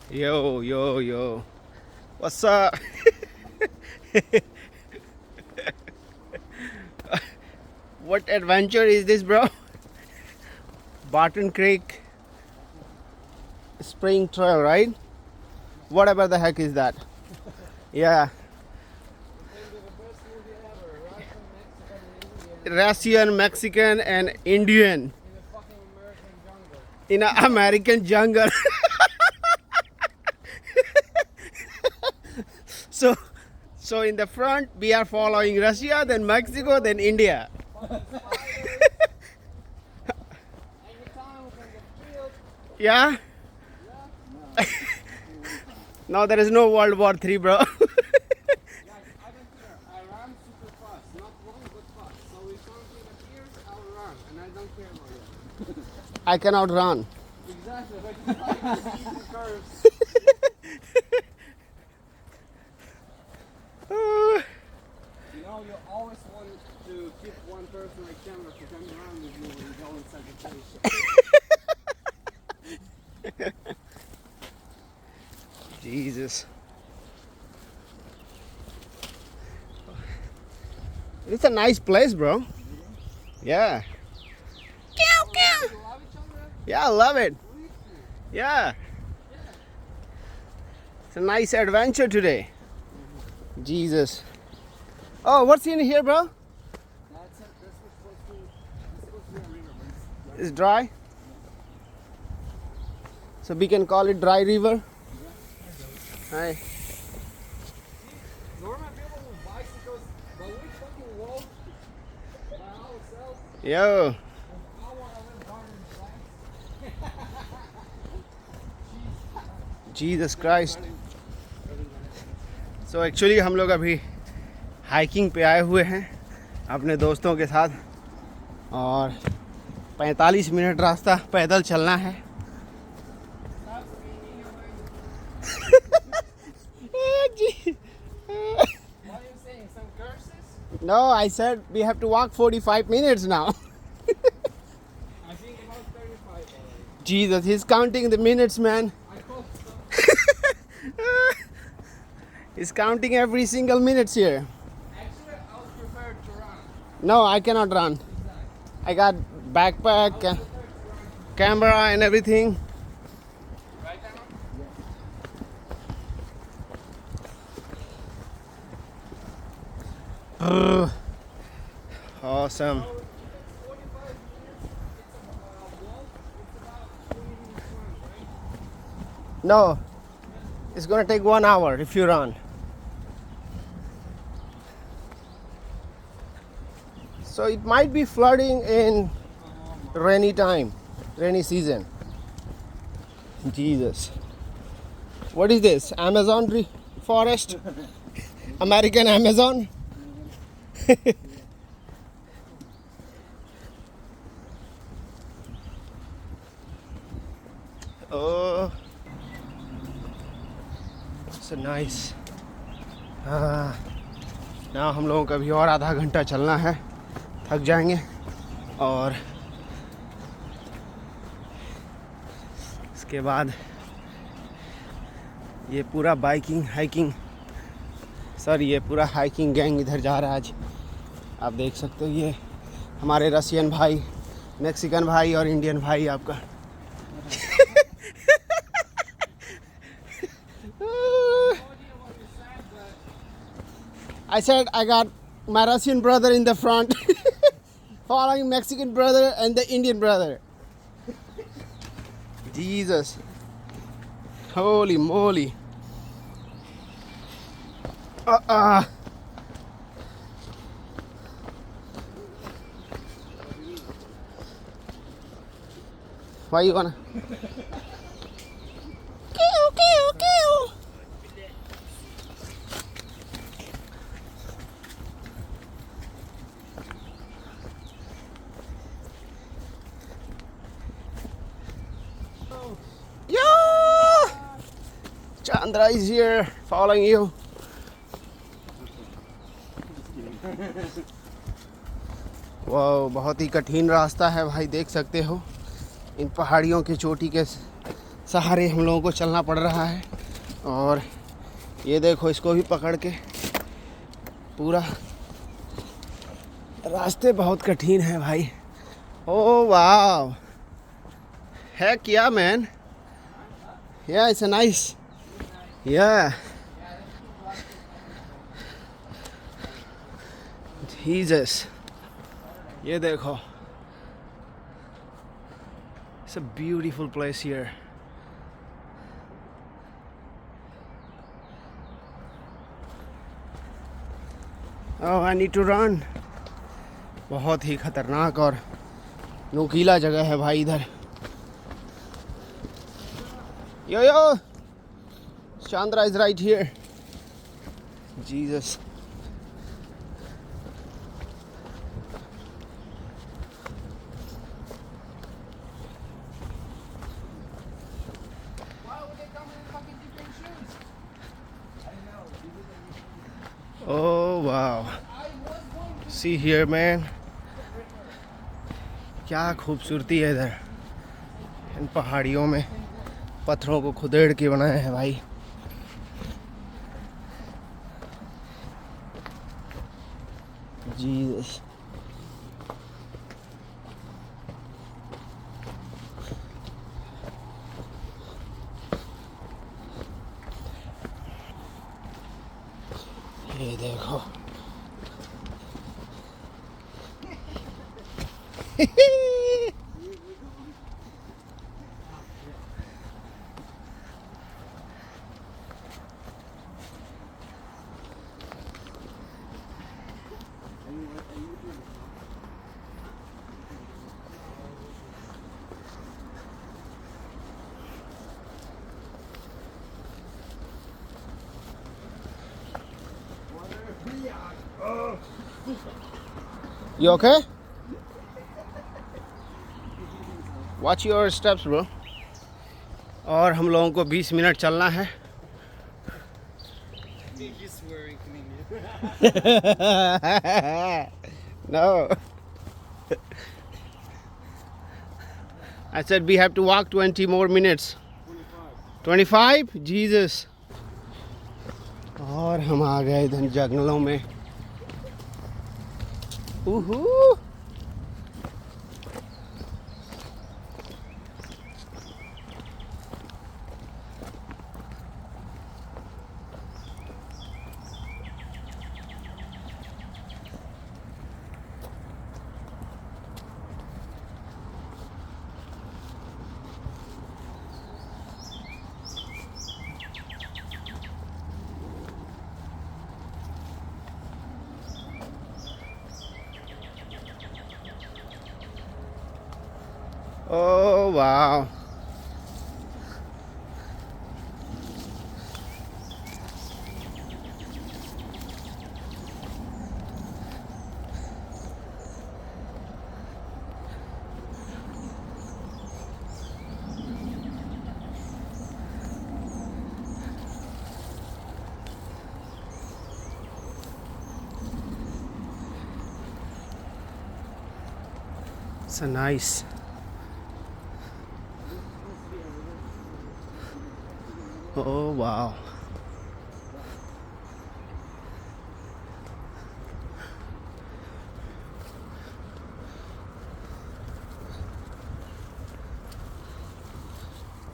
Yo, yo, yo. What's up? What adventure is this, bro? Barton Creek Spring Trail, right? Whatever the heck is that? Yeah. Russian, Mexican, and Indian in an American jungle. So in the front we are following Russia, then Mexico, then India. Yeah? No, there is no World War III, bro. I cannot run. Exactly, but easy curves. You know, you always want to keep one person like camera to come around with you when you go inside the place. Jesus. It's a nice place, bro. Yeah. Yeah, I love it. Yeah. It's a nice adventure today. Jesus. Oh, what's in here, bro? That's supposed to be a river, but It's dry. So we can call it dry river. Hi. normal people with bicycles, but we fucking walk by ourselves. Yo. Jesus Christ. So actually हम लोग अभी hiking पे आए हुए हैं अपने दोस्तों के साथ और 45 मिनट रास्ता पैदल चलना है. No, I said we have to walk 45 minutes now. I think about 35 already. Jesus, he's counting the minutes, man. I hope so. He's counting every single minutes here. Actually, I was prepared to run. No, I cannot run. Exactly. I got backpack, camera and everything. Right, Emma? Awesome. 45 minutes, it's a walk, it's about 20 minutes run, right? No, it's gonna take 1 hour if you run. So it might be flooding in rainy time, rainy season. Jesus. What is this? Amazon forest? American Amazon? Oh, so nice. now हम लोगों का भी और आधा घंटा चलना है, थक जाएंगे और इसके बाद ये पूरा ये पूरा हाइकिंग गैंग इधर जा रहा है आज. आप देख सकते हो ये हमारे रशियन भाई, मैक्सिकन भाई और इंडियन भाई आपका. I said I got my Russian brother in the front, following Mexican brother and the Indian brother. Jesus. Holy moly. Why you wanna? Yo! Chandra is here following you. वाह, बहुत ही कठिन रास्ता है भाई, देख सकते हो इन पहाड़ियों की चोटी के सहारे हम लोगों को चलना पड़ रहा है। और ये देखो इसको भी पकड़ के, पूरा रास्ते बहुत कठिन है भाई। ओह वाह, है क्या मैन, या इट्स नाइस, या जीसस। ये देखो, it's a beautiful place here. Oh I need to run. बहुत ही खतरनाक और नुकीला जगह है भाई इधर। यो यो, Chandra is right here. Jesus. Why would they come in fucking different shoes? I know. Oh wow. I was going to. See here man. क्या खूबसूरती है इधर। इन पहाड़ियों में पत्थरों को खुदेड़ के बनाए हैं भाई। जीसस। ये देखो। You okay? Watch your steps, bro. और हम लोगों को 20 मिनट चलना है। He's swearing in English. No. I said we have to walk 20 more minutes. 25? Jesus. और हम आ गए इधर जंगलों में। Woohoo! Oh wow. So nice. Oh wow.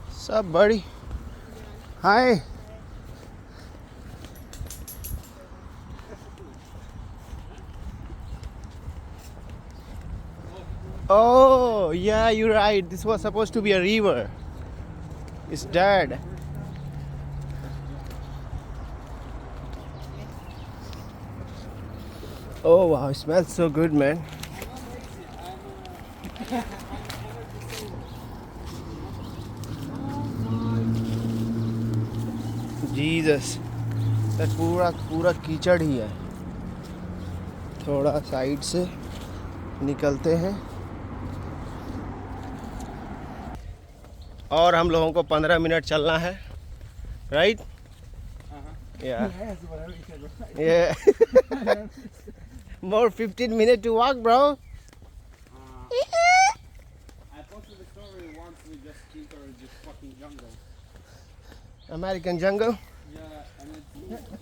What's up, buddy? Hi. Oh, yeah, you're right. This was supposed to be a river. It's dead. Oh wow, it smells so good, man. Jesus, that पूरा कीचड़ ही है। थोड़ा side से निकलते हैं। और हम लोगों को 15 मिनट चलना है, right? Yeah. Yeah. More 15 minutes to walk, bro. I posted the story once. We just keep or just fucking American jungle. American jungle. Yeah, and it's...